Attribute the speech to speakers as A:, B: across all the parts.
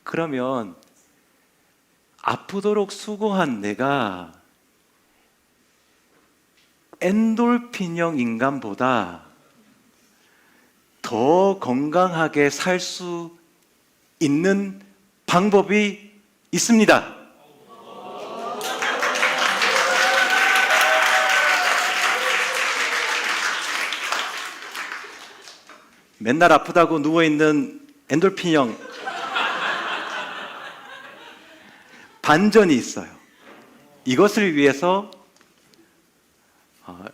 A: 그러면 아프도록 수고한 내가 엔돌핀형 인간보다 더 건강하게 살 수 있는 방법이 있습니다. 맨날 아프다고 누워있는 엔돌핀형 반전이 있어요. 이것을 위해서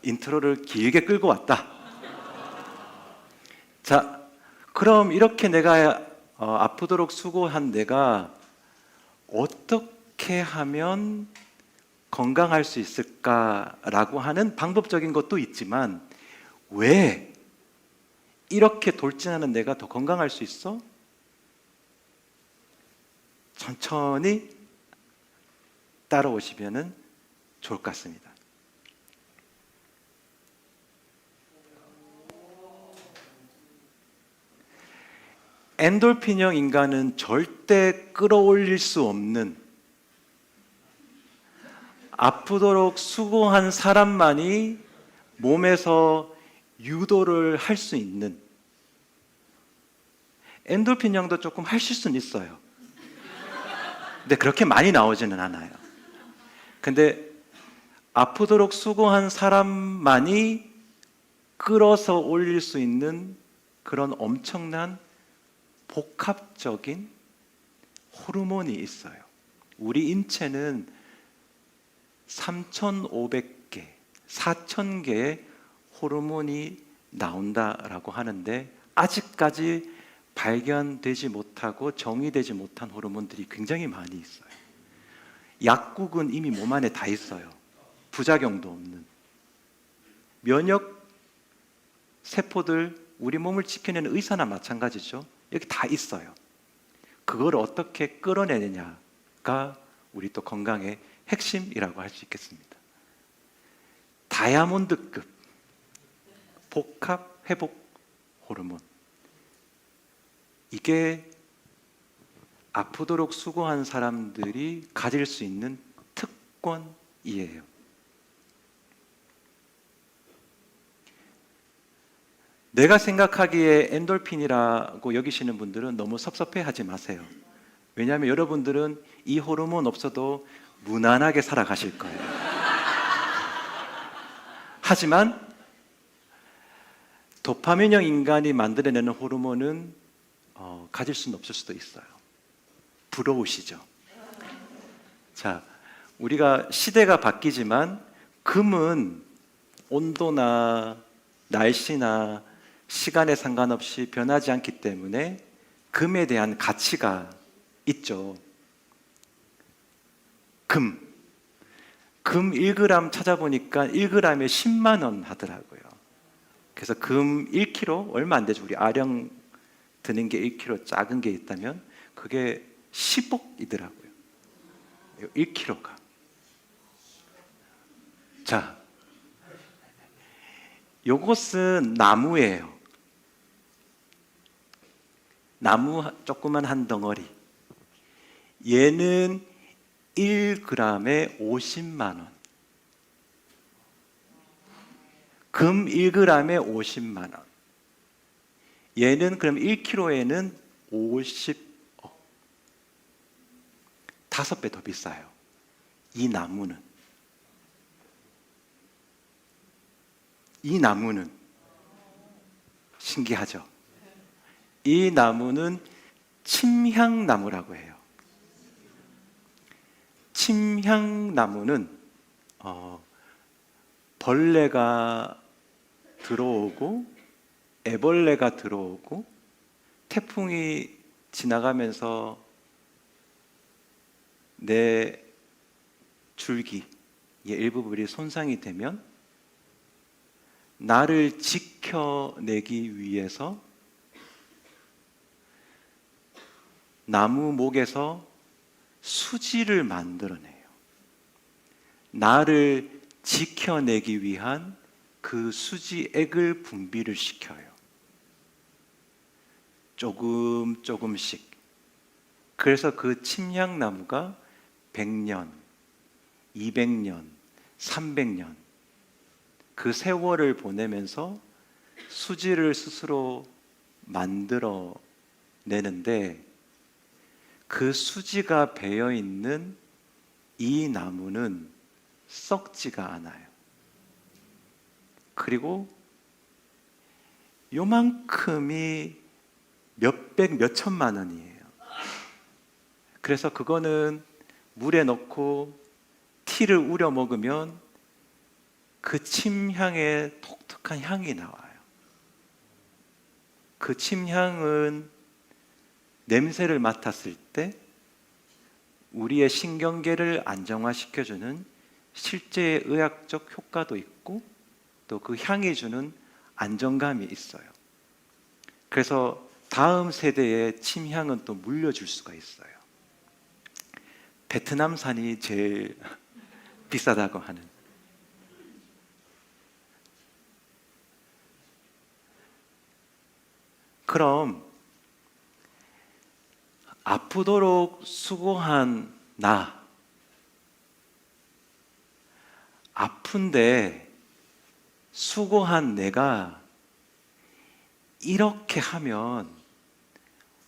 A: 인트로를 길게 끌고 왔다. 자, 그럼 이렇게 내가 아프도록 수고한 내가 어떻게 하면 건강할 수 있을까라고 하는 방법적인 것도 있지만, 왜 이렇게 돌진하는 내가 더 건강할 수 있어? 천천히 따라오시면 좋을 것 같습니다. 엔돌핀형 인간은 절대 끌어올릴 수 없는, 아프도록 수고한 사람만이 몸에서 유도를 할 수 있는, 엔돌핀형도 조금 하실 수는 있어요. 근데 그렇게 많이 나오지는 않아요. 근데 아프도록 수고한 사람만이 끌어서 올릴 수 있는 그런 엄청난 복합적인 호르몬이 있어요. 우리 인체는 3,500개, 4,000개의 호르몬이 나온다라고 하는데, 아직까지 발견되지 못하고 정의되지 못한 호르몬들이 굉장히 많이 있어요. 약국은 이미 몸 안에 다 있어요. 부작용도 없는. 면역 세포들, 우리 몸을 지켜내는 의사나 마찬가지죠. 여기 다 있어요. 그걸 어떻게 끌어내느냐가 우리 또 건강의 핵심이라고 할 수 있겠습니다. 다이아몬드급 복합 회복 호르몬, 이게 아프도록 수고한 사람들이 가질 수 있는 특권이에요. 내가 생각하기에 엔돌핀이라고 여기시는 분들은 너무 섭섭해하지 마세요. 왜냐하면 여러분들은 이 호르몬 없어도 무난하게 살아가실 거예요. 하지만 도파민형 인간이 만들어내는 호르몬은 가질 수는 없을 수도 있어요. 부러우시죠? 자, 우리가 시대가 바뀌지만 금은 온도나 날씨나 시간에 상관없이 변하지 않기 때문에 금에 대한 가치가 있죠. 금 1g 찾아보니까 1g에 10만 원 하더라고요. 그래서 금 1kg 얼마 안 되죠. 우리 아령 드는 게 1kg 작은 게 있다면 그게 10억이더라고요. 1kg가. 자, 요것은 나무예요. 나무 조그만 한 덩어리. 얘는 1g에 50만 원. 금 1g에 50만 원. 얘는 그럼 1kg에는 50억. 5배 더 비싸요. 이 나무는 신기하죠? 이 나무는 침향나무라고 해요. 침향나무는 벌레가 들어오고 애벌레가 들어오고 태풍이 지나가면서 내 줄기의 일부분이 손상이 되면 나를 지켜내기 위해서 나무 목에서 수지를 만들어내요. 나를 지켜내기 위한 그 수지액을 분비를 시켜요. 조금씩 그래서 그 침향나무가 100년, 200년, 300년 그 세월을 보내면서 수지를 스스로 만들어 내는데, 그 수지가 배어 있는 이 나무는 썩지가 않아요. 그리고 요만큼이 몇백, 몇천만 원이에요. 그래서 그거는 물에 넣고 티를 우려 먹으면 그 침향의 독특한 향이 나와요. 그 침향은 냄새를 맡았을 때 우리의 신경계를 안정화시켜주는 실제 의학적 효과도 있고, 또 그 향이 주는 안정감이 있어요. 그래서 다음 세대의 침향은 또 물려줄 수가 있어요. 베트남산이 제일 비싸다고 하는. 그럼 아프도록 수고한 나, 아픈데 수고한 내가 이렇게 하면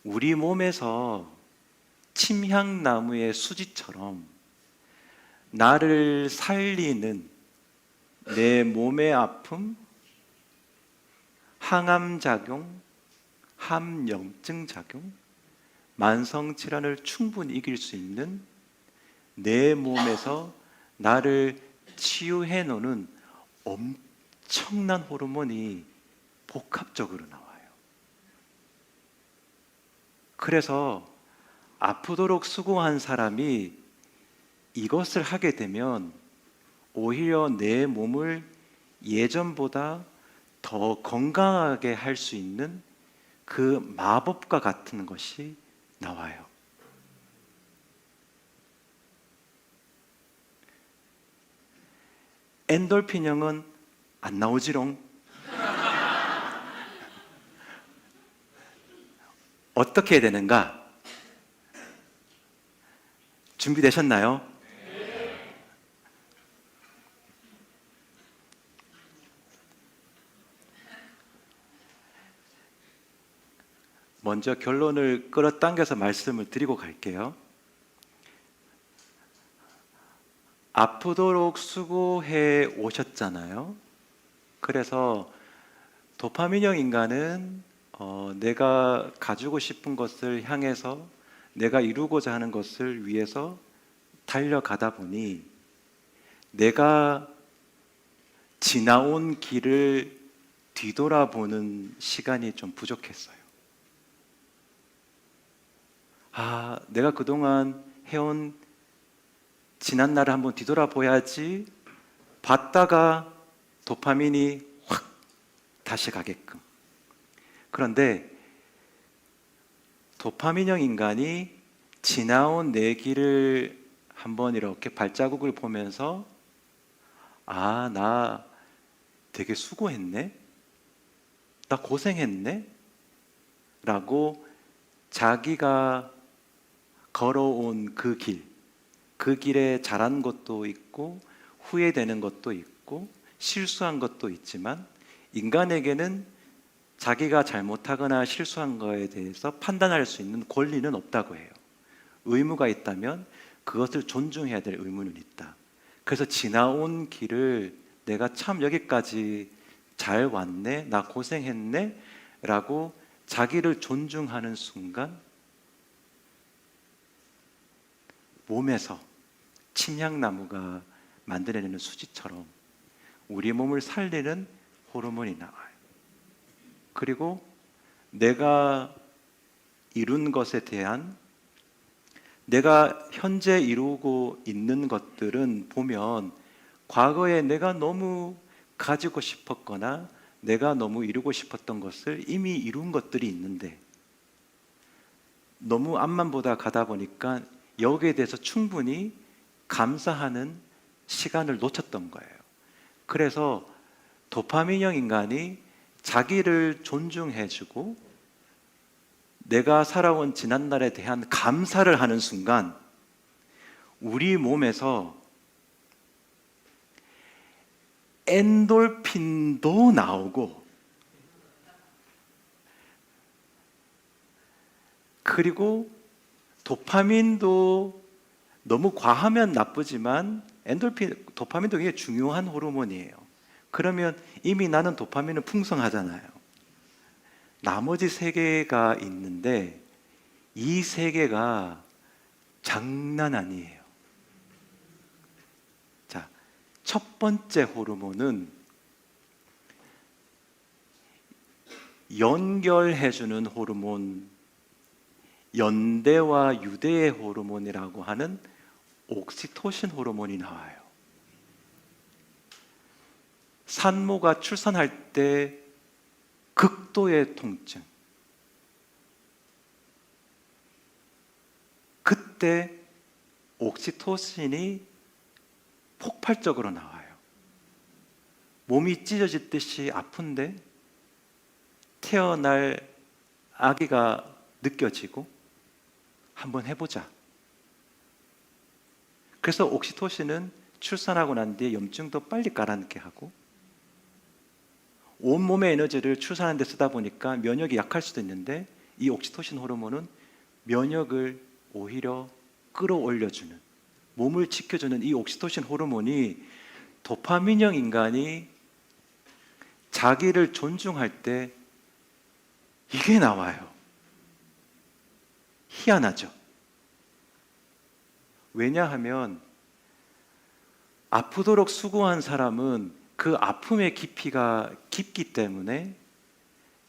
A: 우리 몸에서 침향나무의 수지처럼 나를 살리는 내 몸의 아픔, 항암작용, 함염증 작용, 만성질환을 충분히 이길 수 있는 내 몸에서 나를 치유해 놓는 엄청난 호르몬이 복합적으로 나와요. 그래서 아프도록 수고한 사람이 이것을 하게 되면 오히려 내 몸을 예전보다 더 건강하게 할 수 있는 그 마법과 같은 것이 나와요. 엔돌핀형은 안 나오지롱. 어떻게 해야 되는가? 준비되셨나요? 먼저 결론을 끌어당겨서 말씀을 드리고 갈게요. 아프도록 수고해 오셨잖아요. 그래서 도파민형 인간은 내가 가지고 싶은 것을 향해서, 내가 이루고자 하는 것을 위해서 달려가다 보니 내가 지나온 길을 뒤돌아보는 시간이 좀 부족했어요. 내가 그동안 해온 지난 날을 한번 뒤돌아봐야지, 봤다가 도파민이 확 다시 가게끔. 그런데 도파민형 인간이 지나온 내 길을 한번 이렇게 발자국을 보면서 나 되게 수고했네? 나 고생했네? 라고 자기가 걸어온 그 길에 잘한 것도 있고 후회되는 것도 있고 실수한 것도 있지만, 인간에게는 자기가 잘못하거나 실수한 거에 대해서 판단할 수 있는 권리는 없다고 해요. 의무가 있다면 그것을 존중해야 될 의무는 있다. 그래서 지나온 길을 내가 참 여기까지 잘 왔네, 나 고생했네 라고 자기를 존중하는 순간 몸에서 침향나무가 만들어내는 수지처럼 우리 몸을 살리는 호르몬이 나와요. 그리고 내가 이룬 것에 대한, 내가 현재 이루고 있는 것들은 보면 과거에 내가 너무 가지고 싶었거나 내가 너무 이루고 싶었던 것을 이미 이룬 것들이 있는데 너무 앞만 보다 가다 보니까 여기에 대해서 충분히 감사하는 시간을 놓쳤던 거예요. 그래서 도파민형 인간이 자기를 존중해주고 내가 살아온 지난날에 대한 감사를 하는 순간 우리 몸에서 엔돌핀도 나오고, 그리고 도파민도 너무 과하면 나쁘지만 도파민도 굉장히 중요한 호르몬이에요. 그러면 이미 나는 도파민은 풍성하잖아요. 나머지 세 개가 있는데 이 세 개가 장난 아니에요. 자, 첫 번째 호르몬은 연결해주는 호르몬, 연대와 유대의 호르몬이라고 하는 옥시토신 호르몬이 나와요. 산모가 출산할 때 극도의 통증, 그때 옥시토신이 폭발적으로 나와요. 몸이 찢어지듯이 아픈데 태어날 아기가 느껴지고 한번 해보자. 그래서 옥시토신은 출산하고 난 뒤에 염증도 빨리 가라앉게 하고, 온몸의 에너지를 출산하는 데 쓰다 보니까 면역이 약할 수도 있는데 이 옥시토신 호르몬은 면역을 오히려 끌어올려주는, 몸을 지켜주는 이 옥시토신 호르몬이 도파민형 인간이 자기를 존중할 때 이게 나와요. 희한하죠? 왜냐하면 아프도록 수고한 사람은 그 아픔의 깊이가 깊기 때문에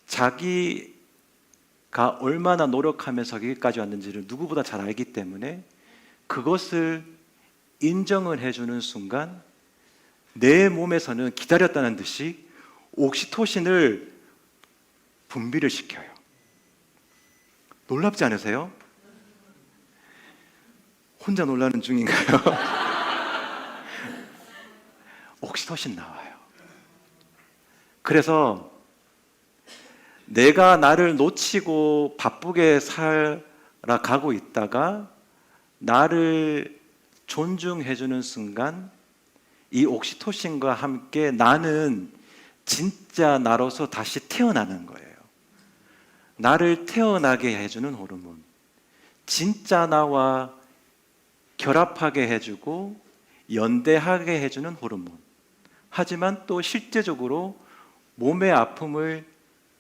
A: 자기가 얼마나 노력하면서 여기까지 왔는지를 누구보다 잘 알기 때문에 그것을 인정을 해주는 순간 내 몸에서는 기다렸다는 듯이 옥시토신을 분비를 시켜요. 놀랍지 않으세요? 혼자 놀라는 중인가요? 옥시토신 나와요. 그래서 내가 나를 놓치고 바쁘게 살아가고 있다가 나를 존중해주는 순간 이 옥시토신과 함께 나는 진짜 나로서 다시 태어나는 거예요. 나를 태어나게 해주는 호르몬, 진짜 나와 결합하게 해주고 연대하게 해주는 호르몬. 하지만 또 실제적으로 몸의 아픔을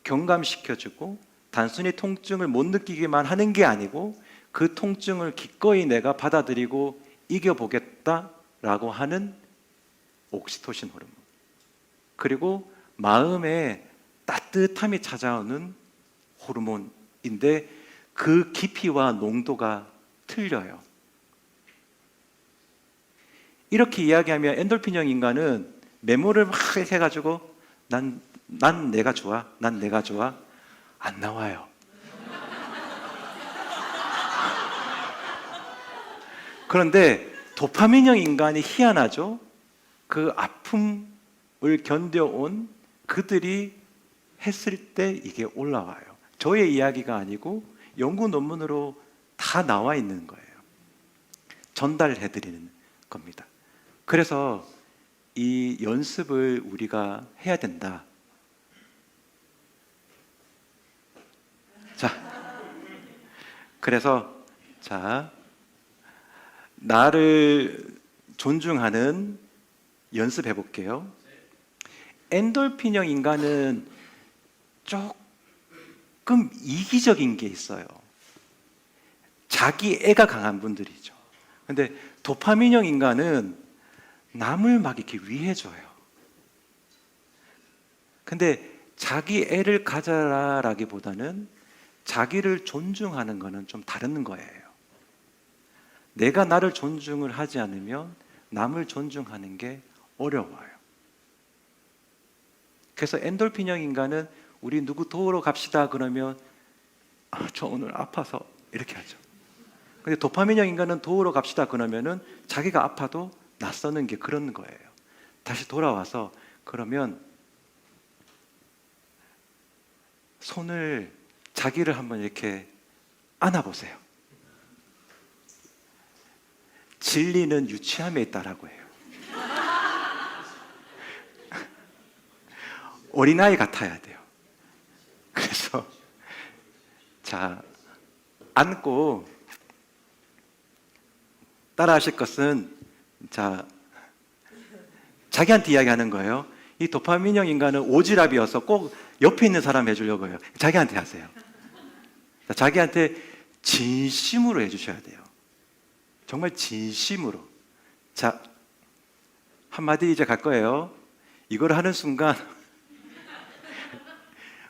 A: 경감시켜주고 단순히 통증을 못 느끼기만 하는 게 아니고 그 통증을 기꺼이 내가 받아들이고 이겨보겠다라고 하는 옥시토신 호르몬. 그리고 마음에 따뜻함이 찾아오는 호르몬인데 그 깊이와 농도가 틀려요. 이렇게 이야기하면 엔돌핀형 인간은 메모를 막 해가지고 난 내가 좋아, 난 내가 좋아 안 나와요. 그런데 도파민형 인간이 희한하죠. 그 아픔을 견뎌온 그들이 했을 때 이게 올라와요. 저의 이야기가 아니고 연구 논문으로 다 나와 있는 거예요. 전달해드리는 겁니다. 그래서 이 연습을 우리가 해야 된다. 자, 그래서 나를 존중하는 연습해 볼게요. 엔돌핀형 인간은 조금 이기적인 게 있어요. 자기 애가 강한 분들이죠. 근데 도파민형 인간은 남을 막 이렇게 위해줘요. 근데 자기 애를 가져라라기보다는 자기를 존중하는 거는 좀 다른 거예요. 내가 나를 존중을 하지 않으면 남을 존중하는 게 어려워요. 그래서 엔돌핀형 인간은 우리 누구 도우러 갑시다 그러면 저 오늘 아파서 이렇게 하죠. 근데 도파민형 인간은 도우러 갑시다 그러면은 자기가 아파도 낯서는 게 그런 거예요. 다시 돌아와서 그러면 손을 자기를 한번 이렇게 안아보세요. 진리는 유치함에 있다라고 해요. 어린아이 같아야 돼요. 그래서 자, 안고 따라 하실 것은 자, 자기한테 이야기하는 거예요. 이 도파민형 인간은 오지랖이어서 꼭 옆에 있는 사람 해주려고 해요. 자기한테 하세요. 자, 자기한테 진심으로 해주셔야 돼요. 정말 진심으로. 자, 한마디 이제 갈 거예요. 이걸 하는 순간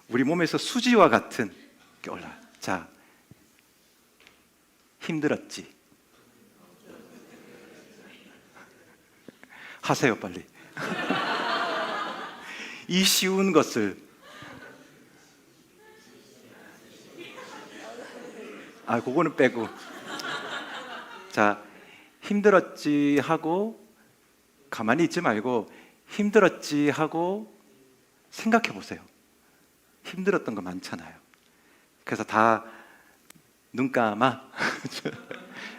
A: 우리 몸에서 수지와 같은 게 올라. 자, 힘들었지? 하세요, 빨리. 이 쉬운 것을 그거는 빼고. 자, 힘들었지 하고 가만히 있지 말고 힘들었지 하고 생각해 보세요. 힘들었던 거 많잖아요. 그래서 다 눈 감아.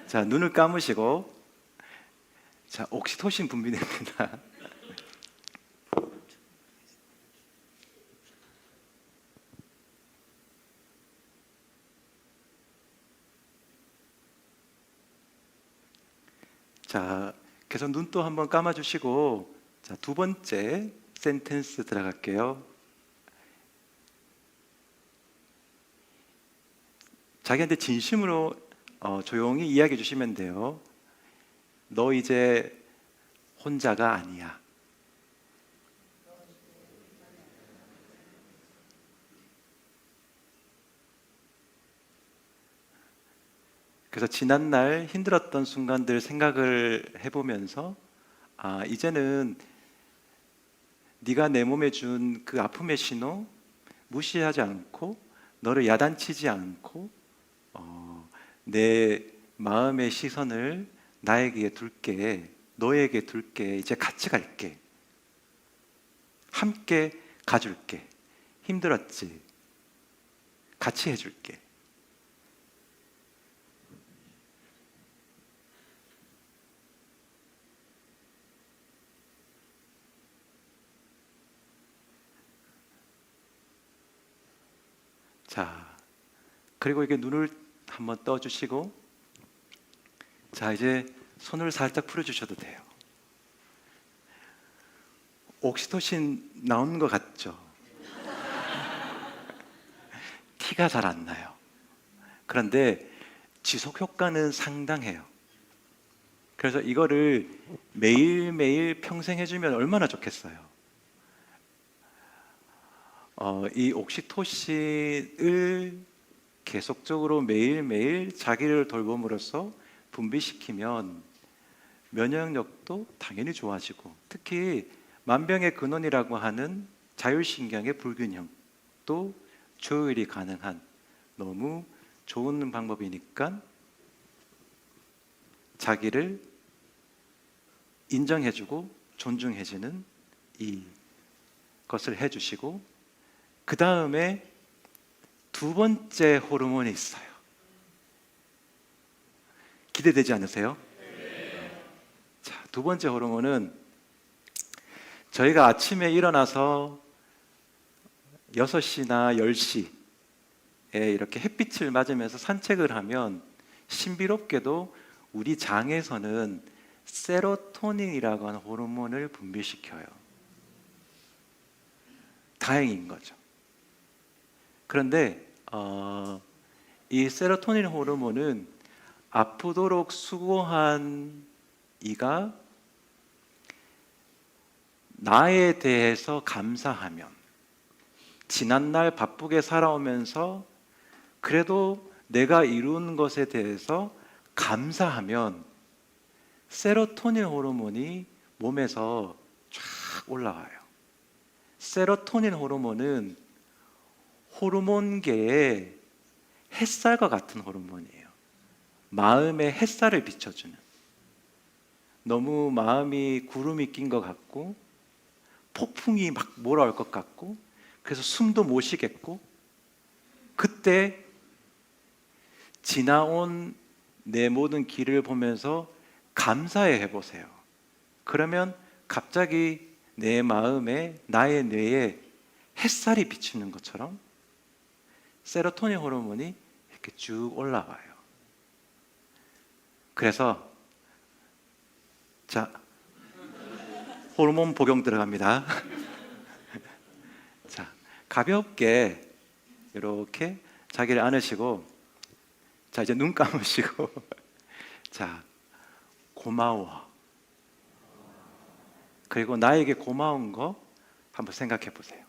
A: 자, 눈을 감으시고 자, 옥시토신 분비됩니다. 자, 계속 눈 또 한번 감아주시고 자, 두 번째 센텐스 들어갈게요. 자기한테 진심으로 조용히 이야기해 주시면 돼요. 너 이제 혼자가 아니야. 그래서 지난날 힘들었던 순간들 생각을 해보면서 이제는 네가 내 몸에 준 그 아픔의 신호 무시하지 않고 너를 야단치지 않고 내 마음의 시선을 나에게 둘게, 너에게 둘게, 이제 같이 갈게, 함께 가줄게, 힘들었지, 같이 해줄게. 자, 그리고 이게 눈을 한번 떠주시고 자, 이제 손을 살짝 풀어주셔도 돼요. 옥시토신 나오는 것 같죠? 티가 잘 안 나요. 그런데 지속 효과는 상당해요. 그래서 이거를 매일매일 평생 해주면 얼마나 좋겠어요. 이 옥시토신을 계속적으로 매일매일 자기를 돌봄으로써 분비시키면 면역력도 당연히 좋아지고 특히 만병의 근원이라고 하는 자율신경의 불균형도 조율이 가능한 너무 좋은 방법이니까 자기를 인정해주고 존중해주는 이 것을 해주시고 그 다음에 두 번째 호르몬이 있어요. 기대되지 않으세요? 자, 두 번째 호르몬은 저희가 아침에 일어나서 6시나 10시에 이렇게 햇빛을 맞으면서 산책을 하면 신비롭게도 우리 장에서는 세로토닌이라고 하는 호르몬을 분비시켜요. 다행인 거죠. 그런데 이 세로토닌 호르몬은 아프도록 수고한 이가 나에 대해서 감사하면 지난날 바쁘게 살아오면서 그래도 내가 이룬 것에 대해서 감사하면 세로토닌 호르몬이 몸에서 쫙 올라와요. 세로토닌 호르몬은 호르몬계의 햇살과 같은 호르몬이에요. 마음에 햇살을 비춰주는. 너무 마음이 구름이 낀 것 같고 폭풍이 막 몰아올 것 같고 그래서 숨도 못 쉬겠고 그때 지나온 내 모든 길을 보면서 감사해 보세요. 그러면 갑자기 내 마음에, 나의 뇌에 햇살이 비추는 것처럼 세로토닌 호르몬이 이렇게 쭉 올라와요. 그래서 자, 호르몬 복용 들어갑니다. 자, 가볍게 이렇게 자기를 안으시고, 자, 이제 눈 감으시고, 자, 고마워. 그리고 나에게 고마운 거 한번 생각해 보세요.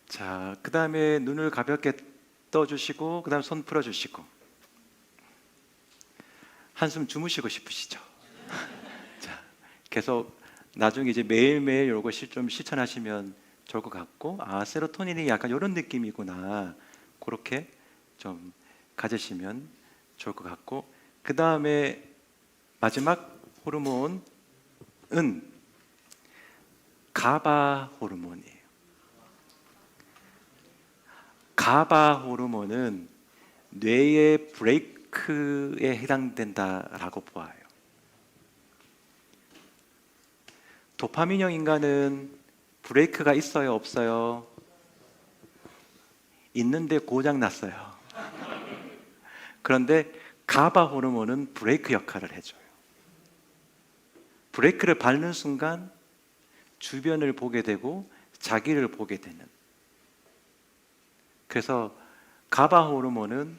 A: 자, 그 다음에 눈을 가볍게 떠주시고, 그 다음 손 풀어주시고, 한숨 주무시고 싶으시죠? 자, 계속 나중에 이제 매일매일 요거 좀 실천하시면 좋을 것 같고, 아, 세로토닌이 약간 이런 느낌이구나, 그렇게 좀 가지시면 좋을 것 같고, 그 다음에 마지막 호르몬은 가바 호르몬이에요. 가바 호르몬은 뇌의 브레이크에 해당된다라고 보아요. 도파민형 인간은 브레이크가 있어요, 없어요? 있는데 고장 났어요. 그런데 가바 호르몬은 브레이크 역할을 해줘요. 브레이크를 밟는 순간 주변을 보게 되고 자기를 보게 되는. 그래서 가바 호르몬은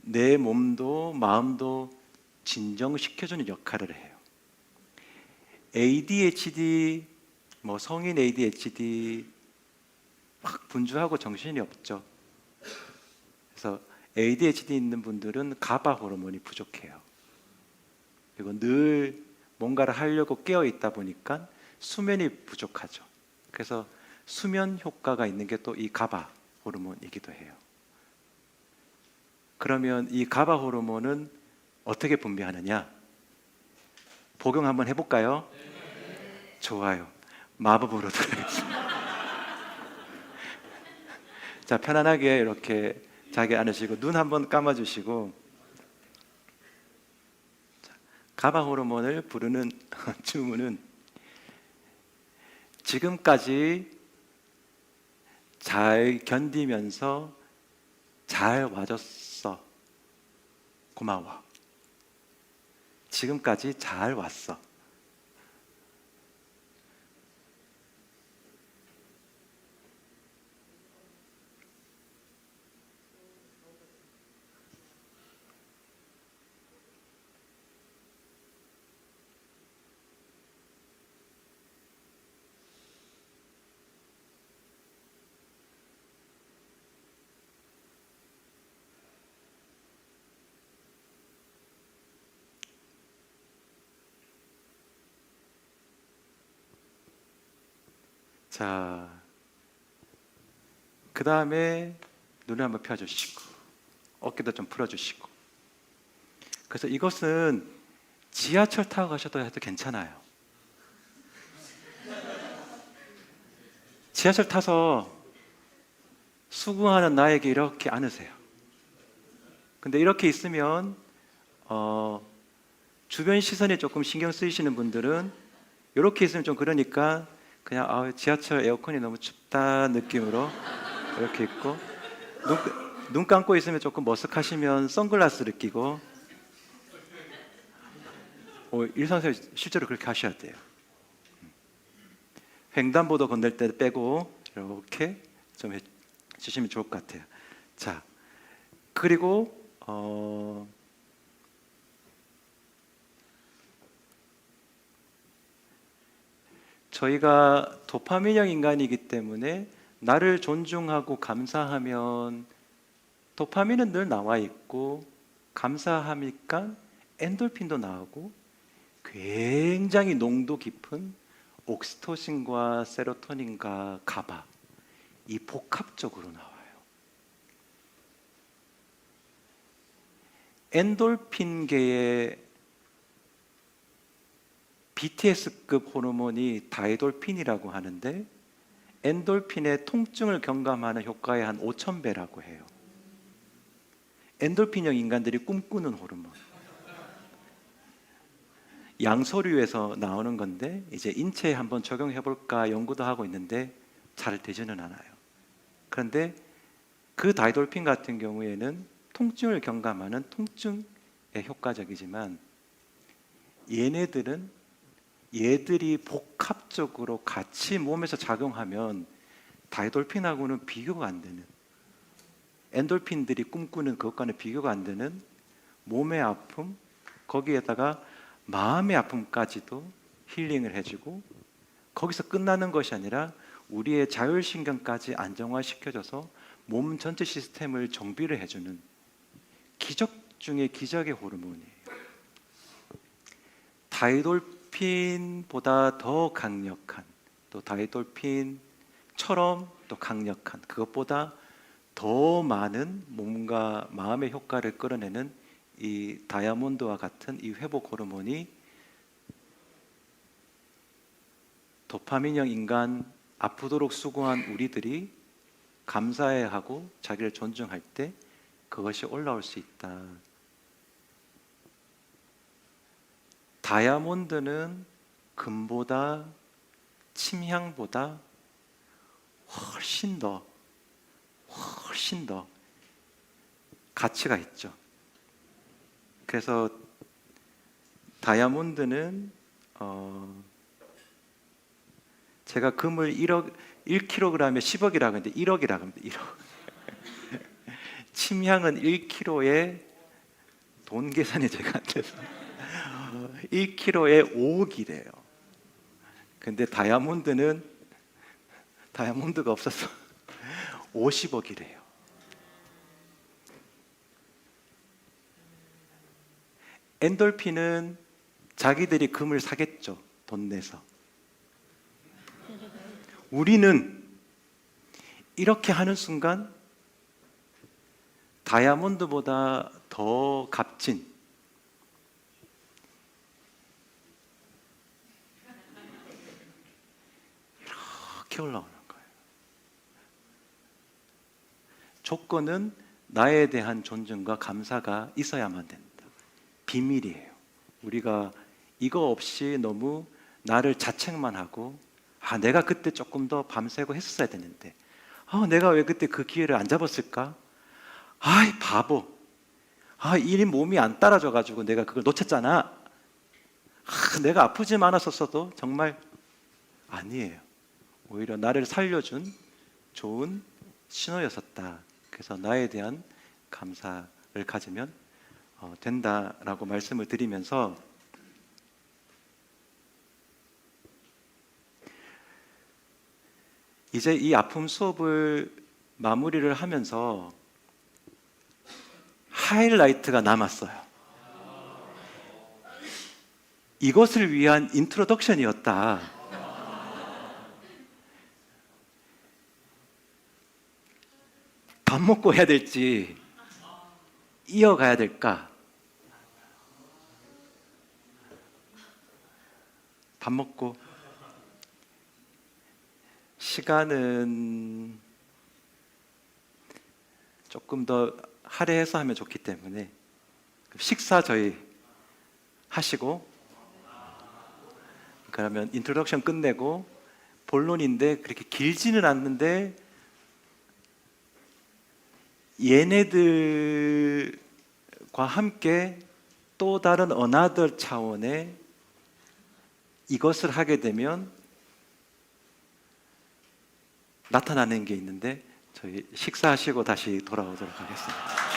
A: 내 몸도 마음도 진정시켜주는 역할을 해요. ADHD, 성인 ADHD 막 분주하고 정신이 없죠. 그래서 ADHD 있는 분들은 가바 호르몬이 부족해요. 그리고 늘 뭔가를 하려고 깨어 있다 보니까 수면이 부족하죠. 그래서 수면 효과가 있는 게 또 이 가바 호르몬이기도 해요. 그러면 이 가바 호르몬은 어떻게 분비하느냐? 복용 한번 해볼까요? 네. 좋아요. 마법으로 들어가겠습니다. 자, 편안하게 이렇게 자기 안으시고 눈 한번 감아주시고, 자, 가바 호르몬을 부르는 주문은 지금까지 잘 견디면서 잘 와줬어. 고마워. 지금까지 잘 왔어. 자, 그 다음에 눈을 한번 펴주시고 어깨도 좀 풀어주시고. 그래서 이것은 지하철 타고 가셔도 해도 괜찮아요. 지하철 타서 수긍하는 나에게 이렇게 안으세요. 근데 이렇게 있으면 주변 시선이 조금 신경 쓰이시는 분들은 이렇게 있으면 좀 그러니까 그냥 지하철 에어컨이 너무 춥다 느낌으로 이렇게 있고, 눈 감고 있으면 조금 머쓱하시면 선글라스를 끼고, 일상생활 실제로 그렇게 하셔야 돼요. 횡단보도 건널 때 빼고 이렇게 좀 해주시면 좋을 것 같아요. 자, 그리고 저희가 도파민형 인간이기 때문에 나를 존중하고 감사하면 도파민은 늘 나와 있고, 감사하니까 엔돌핀도 나오고 굉장히 농도 깊은 옥시토신과 세로토닌과 가바, 이 복합적으로 나와요. 엔돌핀계의 BTS급 호르몬이 다이돌핀이라고 하는데, 엔돌핀의 통증을 경감하는 효과의 한 5,000배라고 해요. 엔돌핀형 인간들이 꿈꾸는 호르몬. 양서류에서 나오는 건데 이제 인체에 한번 적용해 볼까 연구도 하고 있는데 잘 되지는 않아요. 그런데 그 다이돌핀 같은 경우에는 통증을 경감하는 통증에 효과적이지만, 얘들이 복합적으로 같이 몸에서 작용하면 다이돌핀하고는 비교가 안 되는, 엔돌핀들이 꿈꾸는 그것과는 비교가 안 되는 몸의 아픔, 거기에다가 마음의 아픔까지도 힐링을 해주고, 거기서 끝나는 것이 아니라 우리의 자율신경까지 안정화시켜줘서 몸 전체 시스템을 정비를 해주는 기적 중에 기적의 호르몬이에요. 다이돌핀보다 더 강력한, 또 다이돌핀처럼 또 강력한, 그것보다 더 많은 몸과 마음의 효과를 끌어내는 이 다이아몬드와 같은 이 회복 호르몬이 도파민형 인간, 아프도록 수고한 우리들이 감사해야 하고 자기를 존중할 때 그것이 올라올 수 있다. 다이아몬드는 금보다, 침향보다 훨씬 더 가치가 있죠. 그래서 다이아몬드는 제가 금을 1kg에 10억이라고 하는데 1억이라고 합니다. 1억. 침향은 1kg에 돈 계산이 제가 안 돼서 1kg에 5억이래요. 근데 다이아몬드가 없어서 50억이래요. 엔돌핀은 자기들이 금을 사겠죠. 돈 내서. 우리는 이렇게 하는 순간 다이아몬드보다 더 값진 이렇게 올라오는 거예요. 조건은 나에 대한 존중과 감사가 있어야만 된다. 비밀이에요. 우리가 이거 없이 너무 나를 자책만 하고, 내가 그때 조금 더 밤새고 했었어야 되는데, 내가 왜 그때 그 기회를 안 잡았을까? 아이 바보, 이 몸이 안 따라줘가지고 내가 그걸 놓쳤잖아. 내가 아프지 않았었어도 정말 아니에요. 오히려 나를 살려준 좋은 신호였었다. 그래서 나에 대한 감사를 가지면 된다라고 말씀을 드리면서, 이제 이 아픔 수업을 마무리를 하면서 하이라이트가 남았어요. 이것을 위한 인트로덕션이었다. 밥 먹고 해야 될지 이어가야 될까? 밥 먹고. 시간은 조금 더 할애해서 하면 좋기 때문에 식사 저희 하시고, 그러면 인트로덕션 끝내고 본론인데 그렇게 길지는 않는데, 얘네들과 함께 또 다른 어나더 차원의 이것을 하게 되면 나타나는 게 있는데, 저희 식사하시고 다시 돌아오도록 하겠습니다.